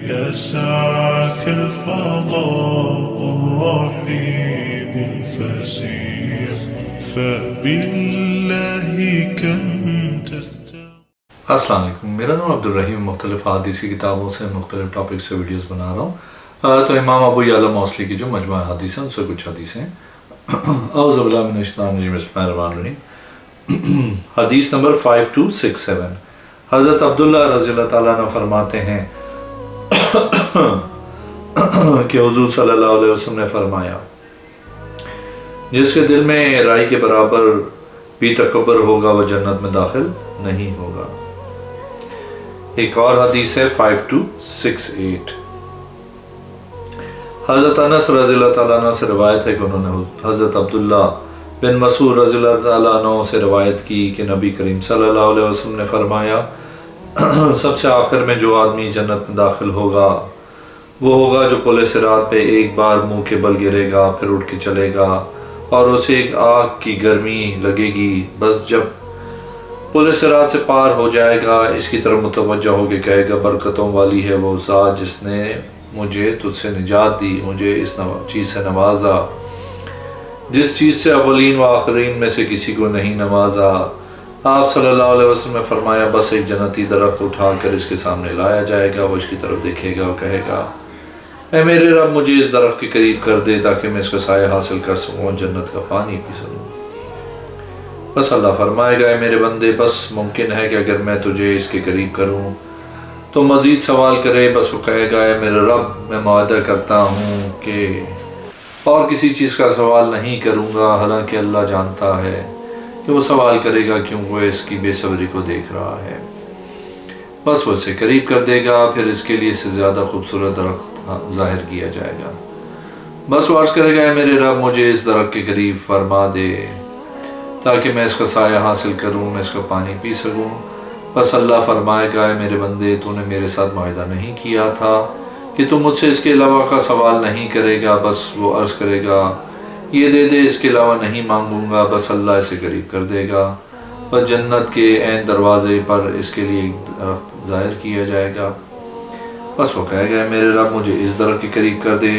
يا ساعة الفضاء الرحيم الفسيح فبالله كم السلام علیکم، میرا نام عبدالرحیم، مختلف حدیث کی کتابوں سے مختلف ٹاپکس سے ویڈیوز بنا رہا ہوں۔ تو امام ابو یعلا موصلی کی جو مجموعہ حدیث ہیں ان سے کچھ حدیثیں اعوذ باللہ من الشیطان الرجیم، بسم اللہ الرحمن الرحیم۔ حدیث نمبر 5267، حضرت عبداللہ رضی اللہ تعالیٰ عنہ فرماتے ہیں کہ حضور صلی اللہ علیہ وسلم نے فرمایا، جس کے دل میں رائی کے برابر بھی تکبر ہوگا وہ جنت میں داخل نہیں ہوگا۔ ایک اور حدیث ہے 5268، حضرت انس رضی اللہ تعالیٰ عنہ سے روایت ہے کہ انہوں نے حضرت عبداللہ بن مسعود رضی اللہ تعالیٰ عنہ سے روایت کی کہ نبی کریم صلی اللہ علیہ وسلم نے فرمایا، سب سے آخر میں جو آدمی جنت میں داخل ہوگا وہ ہوگا جو پل صراط پہ ایک بار منہ کے بل گرے گا، پھر اٹھ کے چلے گا اور اسے ایک آگ کی گرمی لگے گی، بس جب پل صراط سے پار ہو جائے گا اس کی طرف متوجہ ہو کے کہے گا، برکتوں والی ہے وہ ذات جس نے مجھے تجھ سے نجات دی، مجھے اس چیز سے نوازا جس چیز سے اولین و آخرین میں سے کسی کو نہیں نوازا۔ آپ صلی اللہ علیہ وسلم نے فرمایا، بس ایک جنتی درخت اٹھا کر اس کے سامنے لایا جائے گا، وہ اس کی طرف دیکھے گا اور کہے گا، اے میرے رب مجھے اس درخت کے قریب کر دے تاکہ میں اس کا سایہ حاصل کر سکوں اور جنت کا پانی پی سکوں۔ بس اللہ فرمائے گا، اے میرے بندے، بس ممکن ہے کہ اگر میں تجھے اس کے قریب کروں تو مزید سوال کرے، بس وہ کہے گا، اے میرے رب میں معاہدہ کرتا ہوں کہ اور کسی چیز کا سوال نہیں کروں گا، حالانکہ اللہ جانتا ہے کہ وہ سوال کرے گا کیوں، وہ اس کی بے صبری کو دیکھ رہا ہے۔ بس وہ اسے قریب کر دے گا، پھر اس کے لیے اس سے زیادہ خوبصورت درخت ظاہر کیا جائے گا۔ بس وہ عرض کرے گا، اے میرے رب مجھے اس درخت کے قریب فرما دے تاکہ میں اس کا سایہ حاصل کروں، میں اس کا پانی پی سکوں۔ بس اللہ فرمائے گا، اے میرے بندے، تو نے میرے ساتھ معاہدہ نہیں کیا تھا کہ تم مجھ سے اس کے علاوہ کا سوال نہیں کرے گا؟ بس وہ عرض کرے گا، یہ دے دے، اس کے علاوہ نہیں مانگوں گا۔ بس اللہ اسے قریب کر دے گا، بس جنت کے عین دروازے پر اس کے لیے ایک درخت ظاہر کیا جائے گا۔ بس وہ کہے گا، میرے رب مجھے اس درخت کے قریب کر دے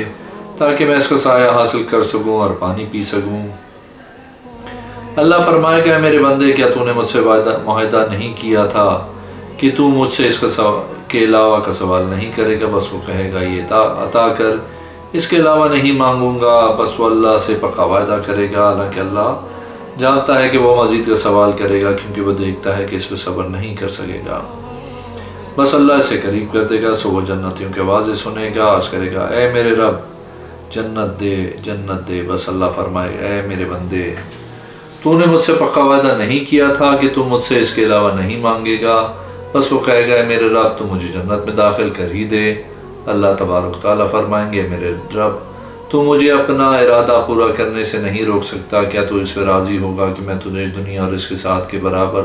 تاکہ میں اس کا سایہ حاصل کر سکوں اور پانی پی سکوں۔ اللہ فرمائے گا، میرے بندے، کیا تو نے مجھ سے معاہدہ نہیں کیا تھا کہ تو مجھ سے اس کے علاوہ کا سوال نہیں کرے گا؟ بس وہ کہے گا، یہ عطا کر، اس کے علاوہ نہیں مانگوں گا۔ بس وہ اللہ سے پکا وعدہ کرے گا، حالانکہ اللہ جانتا ہے کہ وہ مزید کا سوال کرے گا کیونکہ وہ دیکھتا ہے کہ اس پہ صبر نہیں کر سکے گا۔ بس اللہ اسے قریب کر دے گا، سو وہ جنتیوں کی آوازیں سنے گا، عرض کرے گا، اے میرے رب جنت دے، جنت دے۔ بس اللہ فرمائے گا، اے میرے بندے، تو نے مجھ سے پکا وعدہ نہیں کیا تھا کہ تو مجھ سے اس کے علاوہ نہیں مانگے گا؟ بس وہ کہے گا، اے میرے رب تو مجھے جنت میں داخل کر ہی دے۔ اللہ تبارک تعالیٰ فرمائیں گے، میرے رب تو مجھے اپنا ارادہ پورا کرنے سے نہیں روک سکتا، کیا تو اس پہ راضی ہوگا کہ میں تجھے دنیا اور اس کے ساتھ کے برابر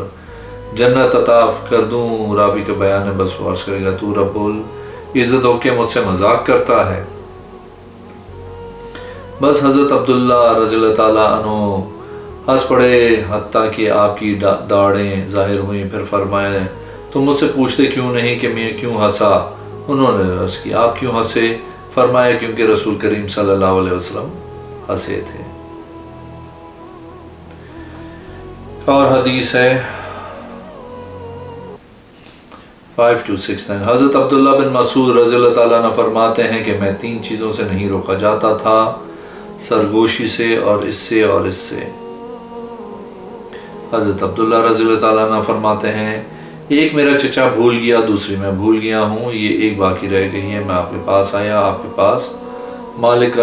جنت عطا کر دوں؟ راوی کا بیان ہے، بس وہ عرض کرے گا، تو رب العزت ہو کے مجھ سے مذاق کرتا ہے؟ بس حضرت عبداللہ رضی اللہ تعالیٰ عنہ ہنس پڑے حتیٰ کہ آپ کی داڑھیں ظاہر ہوئیں، پھر فرمایا، تم مجھ سے پوچھتے کیوں نہیں کہ میں کیوں ہنسا؟ انہوں نے عرض کی، آپ کیوں ہنسے؟ فرمایا، کیونکہ رسول کریم صلی اللہ علیہ وسلم ہنسے تھے۔ اور حدیث ہے 5269، حضرت عبداللہ بن مسعود رضی اللہ تعالیٰ عنہ فرماتے ہیں کہ میں 3 چیزوں سے نہیں روکا جاتا تھا، سرگوشی سے اور اس سے اور اس سے۔ حضرت عبداللہ رضی اللہ تعالیٰ عنہ فرماتے ہیں، ایک میرا چچا بھول گیا، دوسری میں بھول گیا ہوں، یہ ایک باقی رہ گئی ہے۔ میں آپ کے پاس آیا، آپ کے پاس مالک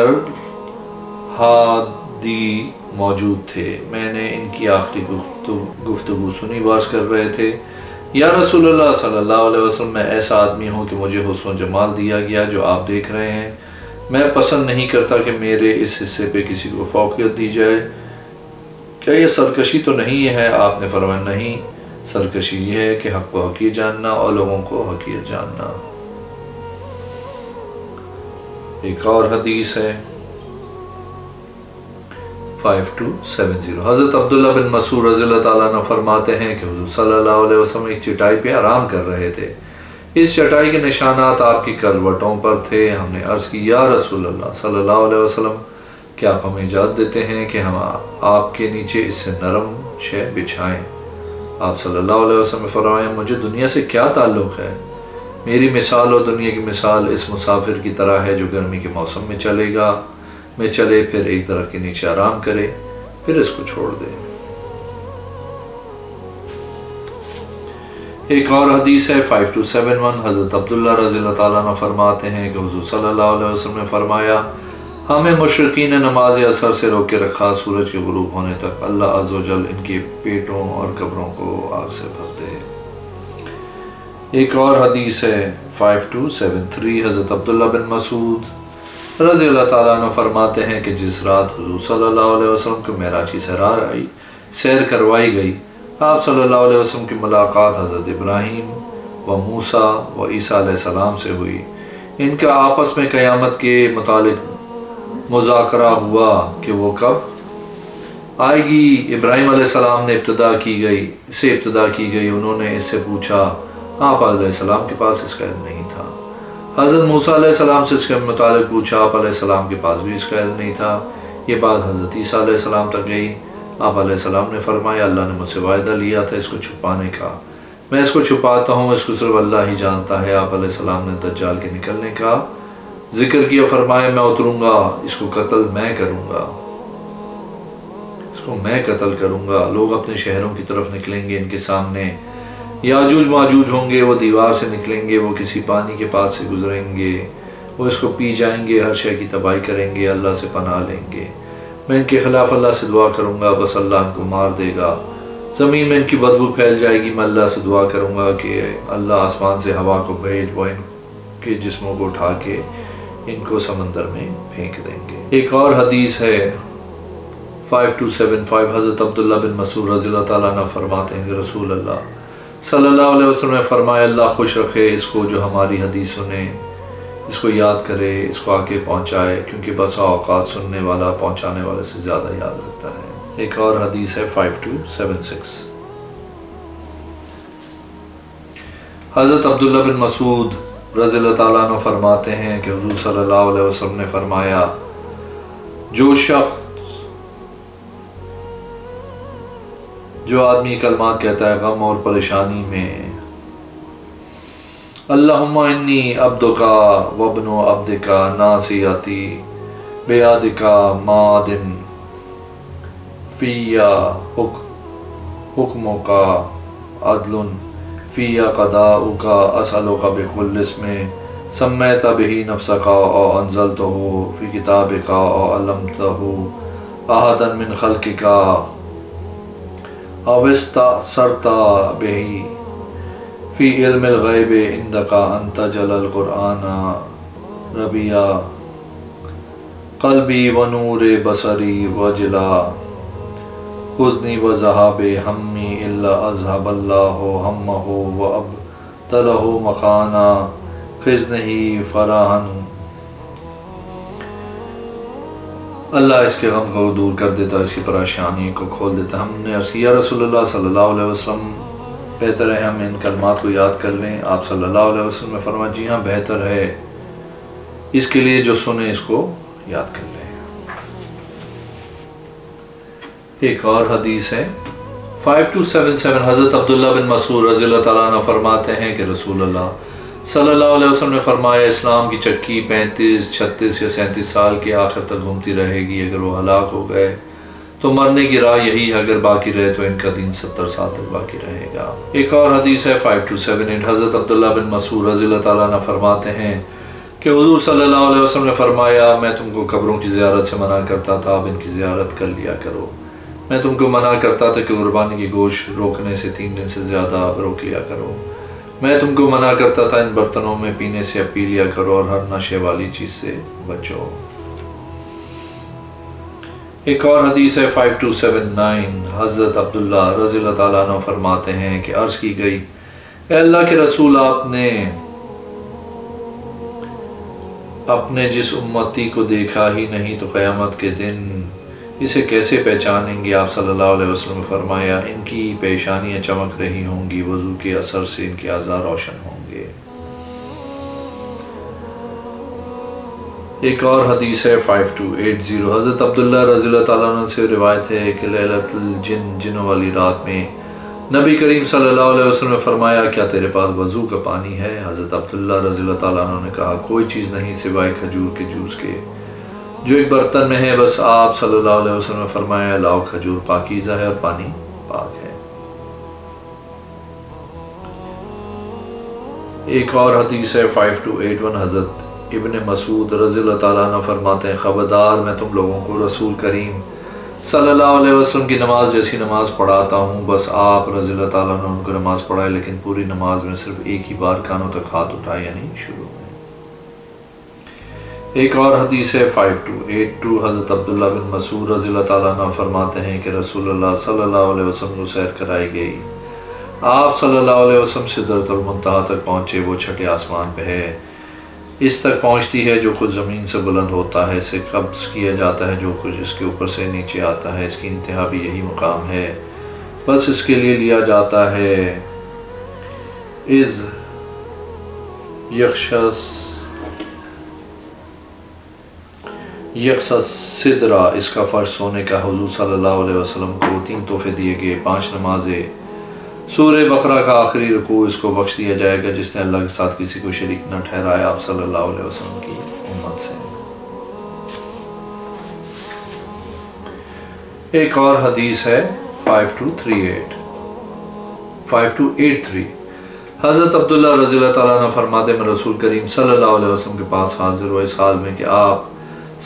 الحادی موجود تھے، میں نے ان کی آخری گفتگو سنی، بات کر رہے تھے، یا رسول اللہ صلی اللہ علیہ وسلم، میں ایسا آدمی ہوں کہ مجھے حسن و جمال دیا گیا جو آپ دیکھ رہے ہیں، میں پسند نہیں کرتا کہ میرے اس حصے پہ کسی کو فوقیت دی جائے، کیا یہ سرکشی تو نہیں ہے؟ آپ نے فرمایا، نہیں، سرکشی یہ ہے کہ حق کو حقیر جاننا اور لوگوں کو حقیر جاننا۔ ایک اور حدیث ہے 5270، حضرت عبداللہ بن مسعود رضی اللہ تعالیٰ عنہ فرماتے ہیں کہ حضور صلی اللہ علیہ وسلم ایک چٹائی پہ آرام کر رہے تھے، اس چٹائی کے نشانات آپ کی کروٹوں پر تھے۔ ہم نے عرض کی یا رسول اللہ صلی اللہ علیہ وسلم، کیا آپ ہمیں اجازت دیتے ہیں کہ ہم آپ کے نیچے اس سے نرم شے بچھائیں؟ آپ صلی اللہ علیہ وسلم نے فرمایا مجھے دنیا سے کیا تعلق ہے؟ میری مثال اور دنیا کی مثال اس مسافر کی طرح ہے جو گرمی کے موسم میں چلے پھر ایک درخت کے نیچے آرام کرے پھر اس کو چھوڑ دے۔ ایک اور حدیث ہے 5271، حضرت عبداللہ رضی اللہ تعالیٰ عنہ فرماتے ہیں کہ حضور صلی اللہ علیہ وسلم نے فرمایا ہمیں مشرکین نے نماز عصر سے روک کے رکھا، سورج کے غروب ہونے تک اللہ عز و جل ان کے پیٹوں اور قبروں کو آگ سے بھر دے۔ ایک اور حدیث ہے 5273، حضرت عبداللہ بن مسعود رضی اللہ تعالیٰ عنہ فرماتے ہیں کہ جس رات حضور صلی اللہ علیہ وسلم کو معراج کی سیر کروائی گئی، آپ صلی اللہ علیہ وسلم کی ملاقات حضرت ابراہیم و موسیٰ و عیسیٰ علیہ السلام سے ہوئی۔ ان کا آپس میں قیامت کے متعلق مذاکرہ ہوا کہ وہ کب آئے گی۔ ابراہیم علیہ السلام نے ابتدا کی گئی، انہوں نے اس سے پوچھا، آپ علیہ السلام کے پاس اس کا علم نہیں تھا۔ حضرت موسیٰ علیہ السلام سے اس کے متعلق پوچھا، آپ علیہ السلام کے پاس بھی اس کا علم نہیں تھا۔ یہ بات حضرت عیسیٰ علیہ السلام تک گئی۔ آپ علیہ السلام نے فرمایا اللہ نے مجھ سے وعدہ لیا تھا اس کو چھپانے کا، میں اس کو چھپاتا ہوں، اس کو صرف اللہ ہی جانتا ہے۔ آپ علیہ السلام نے دجال کے نکلنے کا ذکر کیا، فرمایا میں اتروں گا، اس کو قتل میں کروں گا، لوگ اپنے شہروں کی طرف نکلیں گے، ان کے سامنے یاجوج ماجوج ہوں گے، وہ دیوار سے نکلیں گے، وہ کسی پانی کے پاس سے گزریں گے، وہ اس کو پی جائیں گے، ہر شے کی تباہی کریں گے، اللہ سے پناہ لیں گے۔ میں ان کے خلاف اللہ سے دعا کروں گا، بس اللہ ان کو مار دے گا، زمین میں ان کی بدبو پھیل جائے گی، میں اللہ سے دعا کروں گا کہ اللہ آسمان سے ہوا کو بھیج، وہ ان کے جسموں کو اٹھا کے ان کو سمندر میں پھینک دیں گے۔ ایک اور حدیث ہے 5275، حضرت عبداللہ بن مسعود رضی اللہ تعالیٰ عنہ فرماتے ہیں کہ رسول اللہ صلی اللہ علیہ وسلم نے فرمایا اللہ خوش رکھے اس کو جو ہماری حدیث سنے، اس کو یاد کرے، اس کو آگے پہنچائے، کیونکہ بسا اوقات سننے والا پہنچانے والے سے زیادہ یاد رکھتا ہے۔ ایک اور حدیث ہے 5276، حضرت عبداللہ بن مسعود رضی اللہ تعالیٰ عنہ فرماتے ہیں کہ حضور صلی اللہ علیہ وسلم نے فرمایا جو آدمی کلمات کہتا ہے غم اور پریشانی میں، اللہم انی عبدکا وابن عبدکا ناصیتی بیادکا مادن فیا حکمکا عدل فیا قضاؤکا اسألک بکل اسم سمیت بہ نفسکا او انزلتہ فی کتابکا او علمتہ احدا من خلقکا او استأثرت بہ فی علم الغیب عندک ان تجعل القرآن ربیع قلبی و نور بصری و جلا حزنی و ذہاب ہمی الا اذہب اللہ ہمہ و ابدلہ مکانا خزنہ فراہن۔ اللہ اس کے غم کو دور کر دیتا، اس کی پریشانی کو کھول دیتا۔ ہم نے عرض کیا رسول اللہ صلی اللہ علیہ وسلم بہتر ہے ہم ان کلمات کو یاد کر لیں؟ آپ صلی اللہ علیہ وسلم نے فرمایا جی ہاں بہتر ہے اس کے لیے جو سنے اس کو یاد کر لیں۔ ایک اور حدیث ہے 5277، حضرت عبداللہ بن مسعود رضی اللہ تعالیٰ عنہ فرماتے ہیں کہ رسول اللہ صلی اللہ علیہ وسلم نے فرمایا اسلام کی چکی 35، 36 یا 37 سال کے آخر تک گھومتی رہے گی، اگر وہ ہلاک ہو گئے تو مرنے کی راہ یہی ہے، اگر باقی رہے تو ان کا دین 70 سال تک باقی رہے گا۔ ایک اور حدیث ہے 5278، حضرت عبداللہ بن مسعود رضی اللہ تعالیٰ عنہ فرماتے ہیں کہ حضور صلی اللہ علیہ وسلم نے فرمایا میں تم کو قبروں کی زیارت سے منع کرتا تھا، اب ان کی زیارت کر لیا کرو۔ میں تم کو منع کرتا تھا کہ قربانی کی گوشت روکنے سے 3 دن سے زیادہ روک لیا کرو۔ میں تم کو منع کرتا تھا ان برتنوں میں پینے سے پی لیا کرو اور ہر نشے والی چیز سے بچو۔ ایک اور حدیث ہے 5279، حضرت عبداللہ رضی اللہ تعالیٰ عنہ فرماتے ہیں کہ عرض کی گئی اے اللہ کے رسول آپ نے اپنے جس امتی کو دیکھا ہی نہیں تو قیامت کے دن اسے کیسے پہچانیں گے؟ آپ صلی اللہ علیہ وسلم نے فرمایا ان کی پیشانیاں چمک رہی ہوں گی، وضو کے اثر سے ان کے اعضاء روشن ہوں گے۔ ایک اور حدیث ہے 5280، حضرت عبداللہ رضی اللہ تعالیٰ عنہ سے روایت ہے کہ لیلۃ الجن، جنوں والی رات میں نبی کریم صلی اللہ علیہ وسلم نے فرمایا کیا تیرے پاس وضو کا پانی ہے؟ حضرت عبداللہ رضی اللہ تعالیٰ عنہ نے کہا کوئی چیز نہیں سوائے کھجور کے جوس کے جو ایک برتن میں ہے، بس آپ صلی اللہ علیہ وسلم نے فرمایا لاؤ، کھجور پاکیزہ ہے اور پانی پاک ہے۔ ایک اور حدیث ہے 5281، حضرت ابن مسعود رضی اللہ تعالیٰ عنہ فرماتے ہیں خبردار میں تم لوگوں کو رسول کریم صلی اللہ علیہ وسلم کی نماز جیسی نماز پڑھاتا ہوں۔ بس آپ رضی اللہ تعالیٰ عنہ ان کو نماز پڑھائے، لیکن پوری نماز میں صرف ایک ہی بار کانوں تک ہاتھ اٹھائے، یعنی شروع میں۔ ایک اور حدیث ہے 5282، حضرت عبداللہ بن مسعود رضی اللہ تعالیٰ عنہ فرماتے ہیں کہ رسول اللہ صلی اللہ علیہ وسلم کو سیر کرائی گئی، آپ صلی اللہ علیہ وسلم سدرۃ المنتہا تک پہنچے، وہ چھٹے آسمان پہ ہے، اس تک پہنچتی ہے جو کچھ زمین سے بلند ہوتا ہے، اسے قبض کیا جاتا ہے، جو کچھ اس کے اوپر سے نیچے آتا ہے، اس کی انتہا بھی یہی مقام ہے، بس اس کے لیے لیا جاتا ہے از یکسس صدرہ، اس کا فرش سونے کا۔ حضور صلی اللہ علیہ وسلم کو 3 تحفے دیے گئے، 5 نمازیں، سورہ بقرہ کا آخری رکوع اس کو بخش دیا جائے گا جس نے اللہ کے ساتھ کسی کو شریک نہ ٹھہرایا، آپ صلی اللہ علیہ وسلم کی امت سے۔ ایک اور حدیث ہے 5283، حضرت عبداللہ رضی اللہ تعالیٰ عنہ فرماتے میں رسول کریم صلی اللہ علیہ وسلم کے پاس حاضر ہوئے اس حال میں کہ آپ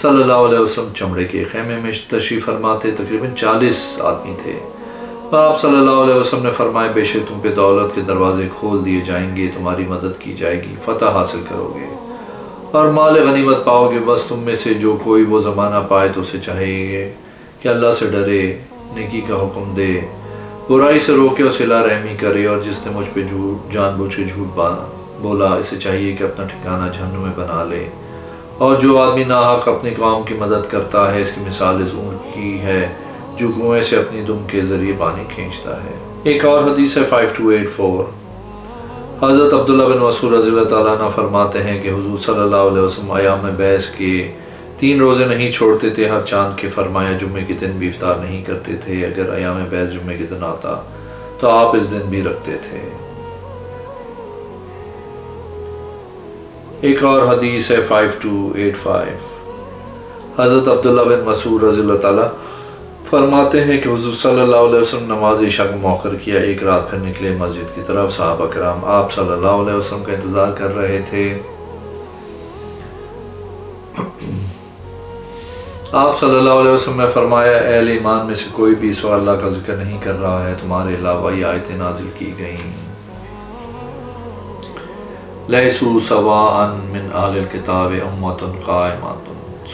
صلی اللہ علیہ وسلم چمڑے کے خیمے میں تشریف فرماتے، تقریباً 40 آدمی تھے۔ آپ صلی اللہ علیہ وسلم نے فرمایا بے شک تم پہ دولت کے دروازے کھول دیے جائیں گے، تمہاری مدد کی جائے گی، فتح حاصل کرو گے اور مال غنیمت پاؤ گے، بس تم میں سے جو کوئی وہ زمانہ پائے تو اسے چاہیے کہ اللہ سے ڈرے، نیکی کا حکم دے، برائی سے روکے اور صلہ رحمی کرے، اور جس نے مجھ پہ جان بوجھ کے جھوٹ بولا اسے چاہیے کہ اپنا ٹھکانہ جہنم میں بنا لے، اور جو آدمی ناحق اپنی قوم کی مدد کرتا ہے اس کی مثال اس اونٹ کی ہے جو کنویں سے اپنی دم کے ذریعے پانی کھینچتا ہے۔ ایک اور حدیث ہے 5284، حضرت عبداللہ بن مسعود رضی اللہ تعالیٰ عنہ فرماتے ہیں کہ حضور صلی اللہ علیہ وسلم ایام بیس کے 3 روزے نہیں چھوڑتے تھے، ہر چاند کے فرمایا جمعے کے دن بھی افطار نہیں کرتے تھے، اگر ایام بیس جمعے کے دن آتا تو آپ اس دن بھی رکھتے تھے۔ ایک اور حدیث ہے 5285، حضرت عبداللہ بن مسعود رضی اللہ تعالیٰ فرماتے ہیں کہ حضور صلی اللہ علیہ وسلم نماز عشاء کو مؤخر کیا، ایک رات پھر نکلے مسجد کی طرف، صحابہ کرام آپ صلی اللہ علیہ وسلم کا انتظار کر رہے تھے۔ آپ صلی اللہ علیہ وسلم نے فرمایا اہل ایمان میں سے کوئی بھی سوا اللہ کا ذکر نہیں کر رہا ہے، تمہارے علاوہ یہ آیتیں نازل کی گئیں، لیسوا سواء من اہل الکتاب امۃ قائمۃ،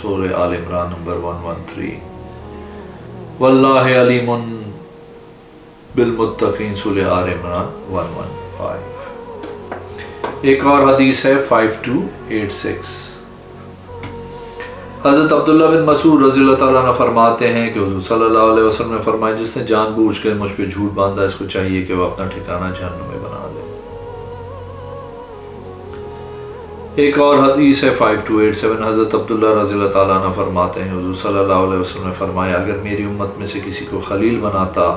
سورہ آل عمران نمبر 113، واللہ علیم بالمتقین، سورہ آل عمران 115۔ ایک اور حدیث ہے 5286، حضرت عبداللہ بن مسعود رضی اللہ تعالیٰ عنہ فرماتے ہیں کہ حضور صلی اللہ علیہ وسلم نے فرمایا جس نے جان بوجھ کر مجھ پہ جھوٹ باندھا اس کو چاہیے کہ وہ اپنا ٹھکانہ جہنم میں بنا لے۔ ایک اور حدیث ہے 5287، حضرت عبداللہ رضی اللہ تعالیٰ عنہ فرماتے ہیں حضور صلی اللہ علیہ وسلم نے فرمایا اگر میری امت میں سے کسی کو خلیل بناتا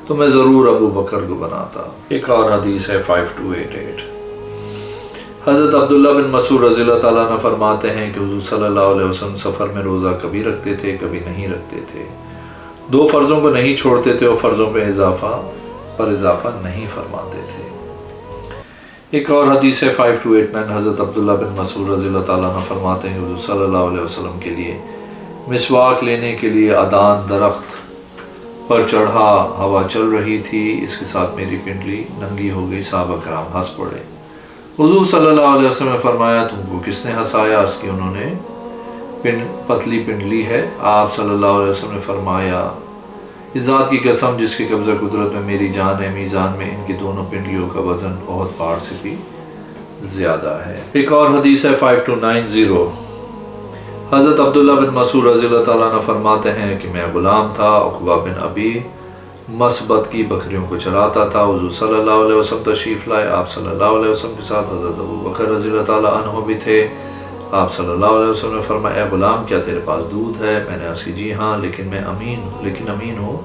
تو میں ضرور ابو بکر کو بناتا۔ ایک اور حدیث ہے 5288، حضرت عبداللہ بن مسعود رضی اللہ تعالیٰ عنہ فرماتے ہیں کہ حضور صلی اللہ علیہ وسلم سفر میں روزہ کبھی رکھتے تھے کبھی نہیں رکھتے تھے، 2 فرضوں کو نہیں چھوڑتے تھے اور فرضوں پہ اضافہ نہیں فرماتے تھے۔ ایک اور حدیث ہے 5289، حضرت عبداللہ بن مسعود رضی اللہ تعالیٰ عنہ فرماتے ہیں حضور صلی اللہ علیہ وسلم کے لیے مسواک لینے کے لیے عدان درخت پر چڑھا، ہوا چل رہی تھی، اس کے ساتھ میری پنڈلی ننگی ہو گئی، صحابہ کرام ہنس پڑے۔ حضور صلی اللہ علیہ وسلم نے فرمایا تم کو کس نے ہنسایا؟ عرض کی انہوں نے پتلی پنڈلی ہے۔ آپ صلی اللہ علیہ وسلم نے فرمایا اس ذات کی قسم جس کے قبضہ قدرت میں میری جان ہے، میزان میں ان کی دونوں پنڈلیوں کا وزن بہت پہاڑ سے بھی زیادہ ہے۔ ایک اور حدیث ہے 5290، حضرت عبداللہ بن مسعود رضی اللہ تعالیٰ عنہ فرماتے ہیں کہ میں غلام تھا، عقبہ بن ابی مسبت کی بکریوں کو چراتا تھا، حضور صلی اللہ علیہ وسلم تشریف لائے، آپ صلی اللہ علیہ وسلم کے ساتھ حضرت ابو بکر رضی اللہ تعالیٰ عنہ بھی تھے، آپ صلی اللہ علیہ وسلم نے فرمایا اے غلام کیا تیرے پاس دودھ ہے؟ میں نے عرض کی جی ہاں لیکن میں امین ہوں،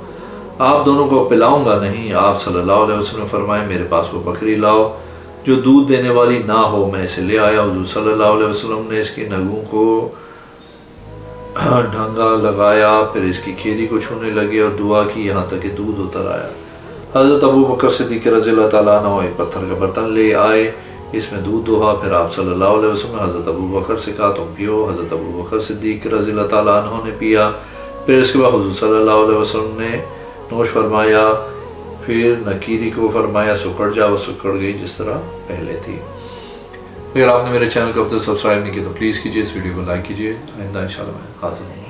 آپ دونوں کو پلاؤں گا نہیں۔ آپ صلی اللہ علیہ وسلم نے فرمایا میرے پاس وہ بکری لاؤ جو دودھ دینے والی نہ ہو، میں اسے لے آیا۔ حضور صلی اللہ علیہ وسلم نے اس کی نگوں کو ڈھنگا لگایا، پھر اس کی کھیری کو چھونے لگے اور دعا کی یہاں تک کہ دودھ اتر آیا۔ حضرت ابو بکر صدیق رضی اللہ تعالیٰ عنہ ایک پتھر کا برتن لے آئے، اس میں دودھ دوہا، پھر آپ صلی اللہ علیہ وسلم نے حضرت ابو بکر سے کہا تم پیو۔ حضرت ابو بکر صدیق رضی اللہ تعالیٰ عنہ نے پیا، پھر اس کے بعد حضور صلی اللہ علیہ وسلم نے نوش فرمایا، پھر نکیری کو فرمایا سکڑ جا، وہ سکڑ گئی جس طرح پہلے تھی۔ اگر آپ نے میرے چینل کو اب تک سبسکرائب نہیں کیا تو پلیز کیجیے، اس ویڈیو کو لائک کیجیے۔ آئندہ انشاءاللہ میں حاضر ہوں۔